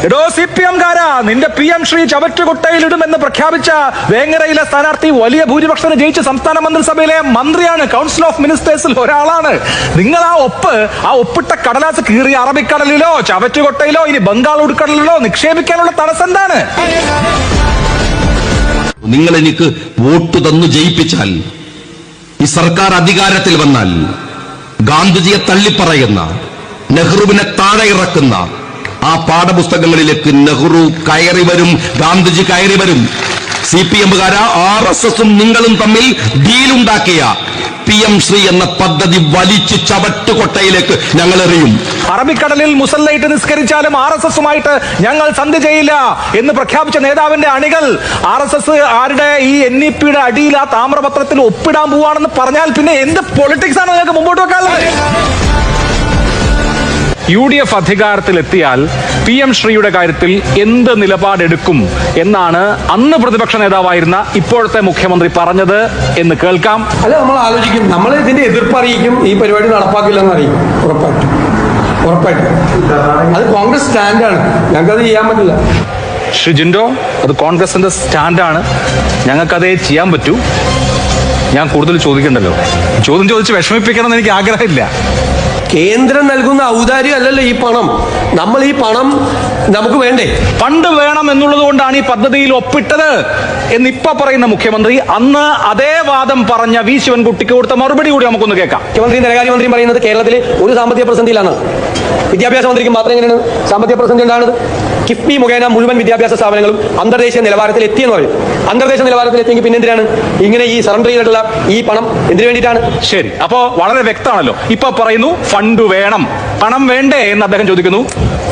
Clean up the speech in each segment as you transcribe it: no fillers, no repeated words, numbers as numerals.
എടോ CPM-കാരാ, നിന്റെ PM ശ്രീ ചവറ്റുകുട്ടയിലിടുമെന്ന് പ്രഖ്യാപിച്ച വേങ്ങരയിലെ സ്ഥാനാർത്ഥി വലിയ ഭൂരിപക്ഷത്തിന് ജയിച്ച് സംസ്ഥാന മന്ത്രിസഭയിലെ മന്ത്രിയാണ്, കൗൺസിൽ ഓഫ് മിനിസ്റ്റേഴ്സിൽ ഒരാളാണ്. നിങ്ങൾ ആ ഒപ്പിട്ട കടലാസ് കീറിയ അറബിക്കടലിലോ ചവറ്റുകൊട്ടയിലോ ഇനി ബംഗാൾ ഉൾക്കടലിലോ നിക്ഷേപിക്കാനുള്ള തടസ്സം എന്താണ്? നിങ്ങൾ എനിക്ക് വോട്ട് തന്നു ജയിപ്പിച്ചാൽ, ഈ സർക്കാർ അധികാരത്തിൽ വന്നാൽ ഗാന്ധിജിയെ തള്ളിപ്പറയുന്ന, നെഹ്റുവിനെ താഴെ ഇറക്കുന്ന ആ പാഠപുസ്തകങ്ങളിലേക്ക് നെഹ്റു കയറി വരും, ഗാന്ധിജി കയറി വരും. CPM-കാരാ, RSS-ഉം നിങ്ങളും തമ്മിൽ ഡീലുണ്ടാക്കിയ PM ശ്രീ എന്ന പദ്ധതി വലിച്ചു ചവറ്റുകൊട്ടയിലേക്ക് ഞങ്ങൾ എറിയും. അറബിക്കടലിൽ മുസല്ലയിട്ട് നിസ്കരിച്ചാലും RSS-ഉമായിട്ട് ഞങ്ങൾ സന്ധി ചെയ്യില്ല എന്ന് പ്രഖ്യാപിച്ച നേതാവിന്റെ അണികൾ RSS ആരുടെ ഈ NEP-യുടെ അടിയിൽ ആ താമ്രപത്രത്തിൽ ഒപ്പിടാൻ പോവാണെന്ന് പറഞ്ഞാൽ പിന്നെ എന്ത് പൊളിറ്റിക്സ് ആണ് നിങ്ങൾക്ക് മുമ്പോട്ട് വെക്കാനുള്ളത്? UDF അധികാരത്തിലെത്തിയാൽ PM ശ്രീയുടെ കാര്യത്തിൽ എന്ത് നിലപാടെടുക്കും എന്നാണ് അന്ന് പ്രതിപക്ഷ നേതാവായിരുന്ന ഇപ്പോഴത്തെ മുഖ്യമന്ത്രി പറഞ്ഞത് എന്ന് കേൾക്കാം. അല്ല, നമ്മൾ ആലോചിക്കും, നമ്മൾ ഇതിന്റെ എതിർപ്പ് അറിയിക്കും, ഈ പരിപാടി നടപ്പാക്കില്ലെന്ന് അറിയിക്കും. ഉറപ്പായിട്ടും അത് കോൺഗ്രസ് സ്റ്റാൻഡാണ്, ഞങ്ങൾക്കത് ചെയ്യാൻ പറ്റില്ല. ശ്രീ ജിൻഡോ, അത് കോൺഗ്രസിന്റെ സ്റ്റാൻഡാണ്, ഞങ്ങൾക്കതേ ചെയ്യാൻ പറ്റൂ. ഞാൻ കൂടുതൽ ചോദിക്കണ്ടല്ലോ, ചോദ്യം ചോദിച്ച് വിഷമിപ്പിക്കണം എന്ന് എനിക്ക് ആഗ്രഹമില്ല. കേന്ദ്രം നൽകുന്ന ഔദാര്യം അല്ലല്ലോ ഈ പണം. നമ്മൾ ഈ പണം നമുക്ക് വേണ്ടേ? ഫണ്ട് വേണം എന്നുള്ളത് കൊണ്ടാണ് ഈ പദ്ധതിയിൽ ഒപ്പിട്ടത് എന്നിപ്പോ പറയുന്ന മുഖ്യമന്ത്രി അന്ന് അതേ വാദം പറഞ്ഞ വി ശിവൻകുട്ടിക്ക് കൊടുത്ത മറുപടി കൂടി നമുക്കൊന്ന് കേൾക്കാം. മുഖ്യമന്ത്രിയും ധനകാര്യമന്ത്രിയും പറയുന്നത് കേരളത്തിൽ ഒരു സാമ്പത്തിക പ്രതിസന്ധിയിലാണ്. വിദ്യാഭ്യാസ മന്ത്രിക്ക് മാത്രം എങ്ങനെയാണ് സാമ്പത്തിക പ്രതിസന്ധി ഉണ്ടാകുന്നത്? കിഫ്ബി മുഖേന മുഴുവൻ വിദ്യാഭ്യാസ സ്ഥാപനങ്ങളും അന്തർദേശീയ നിലവാരത്തിൽ എത്തിയെന്ന് പറയും. അന്തർദേശീയ നിലവാരത്തിൽ എത്തിയെങ്കിൽ പിന്നെ എന്തിനാണ് ഇങ്ങനെ ഈ സറണ്ടർ ചെയ്തിട്ടുള്ള ഈ പണം എന്തിനു വേണ്ടിയിട്ടാണ്? ശരി, അപ്പോ വളരെ വ്യക്തമാണല്ലോ. ഇപ്പൊ പറയുന്നു ഫണ്ട് വേണം, പണം വേണ്ടേ എന്ന് അദ്ദേഹം ചോദിക്കുന്നു.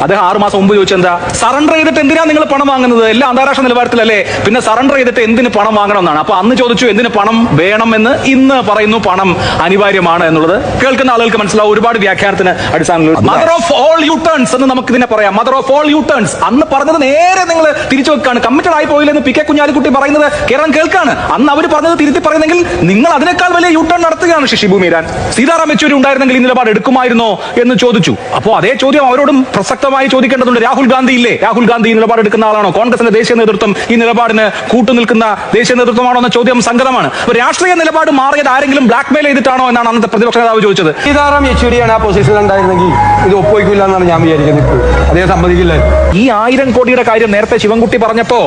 അദ്ദേഹം 6 മാസം മുമ്പ് ചോദിച്ചെന്താ, സറണ്ടർ ചെയ്തിട്ട് എന്തിനാ നിങ്ങൾ പണം വാങ്ങുന്നത്? എല്ലാം അന്താരാഷ്ട്ര നിലവാരത്തിലല്ലേ, പിന്നെ സറണ്ടർ ചെയ്തിട്ട് എന്തിന് പണം വാങ്ങണം എന്നാണ്. അപ്പൊ അന്ന് ചോദിച്ചു എന്തിന് പണം വേണമെന്ന്, ഇന്ന് പറയുന്നു പണം അനിവാര്യമാണ് എന്നുള്ളത്. കേൾക്കുന്ന ആളുകൾക്ക് മനസ്സിലാവും, ഒരുപാട് വ്യാഖ്യാനത്തിന് അടിസ്ഥാനത്തിൽ mother of all U turns എന്ന് നമുക്ക് ഇതിനെ പറയാം. Mother of all U turns അന്ന് പറഞ്ഞത് നേരെ നിങ്ങൾ തിരിച്ചു വെക്കാണ്. കമ്മിറ്റഡ് ആയി പോയില്ലെന്ന് PK കുഞ്ഞാലിക്കുട്ടി പറയുന്നത് കേരളം കേൾക്കാണ്. അന്ന് അവർ പറഞ്ഞത് തിരുത്തി പറയുന്നെങ്കിൽ നിങ്ങൾ അതിനേക്കാൾ വലിയ യു ടേൺ നടത്തുകയാണ്. ശശി ഭൂമിരാൻ, സീതാറാം യെച്ചൂരി ഉണ്ടായിരുന്നെങ്കിൽ ഈ നിലപാട് എടുക്കുമായിരുന്നോ എന്ന് ചോദിച്ചു. അപ്പോൾ അതേ ചോദ്യം അവരോടും പ്രസക്തമായി ചോദിക്കേണ്ടതുണ്ട്. രാഹുൽ ഗാന്ധി ഇല്ലേ? രാഹുൽ ഗാന്ധി ഈ നിലപാടെടുക്കുന്ന ആളാണോ? കോൺഗ്രസിന്റെ ദേശീയ നേതൃത്വം ഈ നിലപാടിന് കൂട്ടുനിൽക്കുന്ന ദേശീയ നേതൃത്വമാണോ എന്ന ചോദ്യം സംഗതമാണ്. രാഷ്ട്രീയ നിലപാട് മാറിയത് ആരെങ്കിലും ബ്ലാക്ക്മെയിൽ ചെയ്തിട്ടാണോ എന്നാണ് അന്നത്തെ പ്രതിപക്ഷ നേതാവ് ചോദിച്ചത്. സീതാറാം യെച്ചൂരിയാണ് ആ പൊസിഷനിൽ ഉണ്ടായിരുന്നെങ്കിൽ ഇത് ഒപ്പുവയ്ക്കില്ല എന്നാണ് ഞാൻ വിചാരിക്കുന്നത്. അദ്ദേഹം സമ്മതിക്കില്ല. ഈ 1000 കോടിയുടെ കാര്യം നേരത്തെ ശിവൻകുട്ടി പറഞ്ഞപ്പോ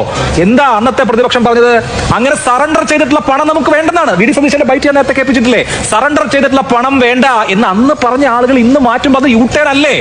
എന്താ അന്നത്തെ പ്രതിപക്ഷം പറഞ്ഞത്? അങ്ങനെ സറണ്ടർ ചെയ്തിട്ടുള്ള പണം നമുക്ക് വേണ്ടെന്നാണ്. VD സതീശന്റെ ബൈറ്റ് ഞാൻ നേരത്തെ കേൾപ്പിച്ചിട്ടില്ലേ? സറണ്ടർ ചെയ്തിട്ടുള്ള പണം വേണ്ട എന്ന് അന്ന് പറഞ്ഞ ആളുകൾ ഇന്ന് മാറ്റുമ്പോൾ അത് യു ടേൺ അല്ലേ?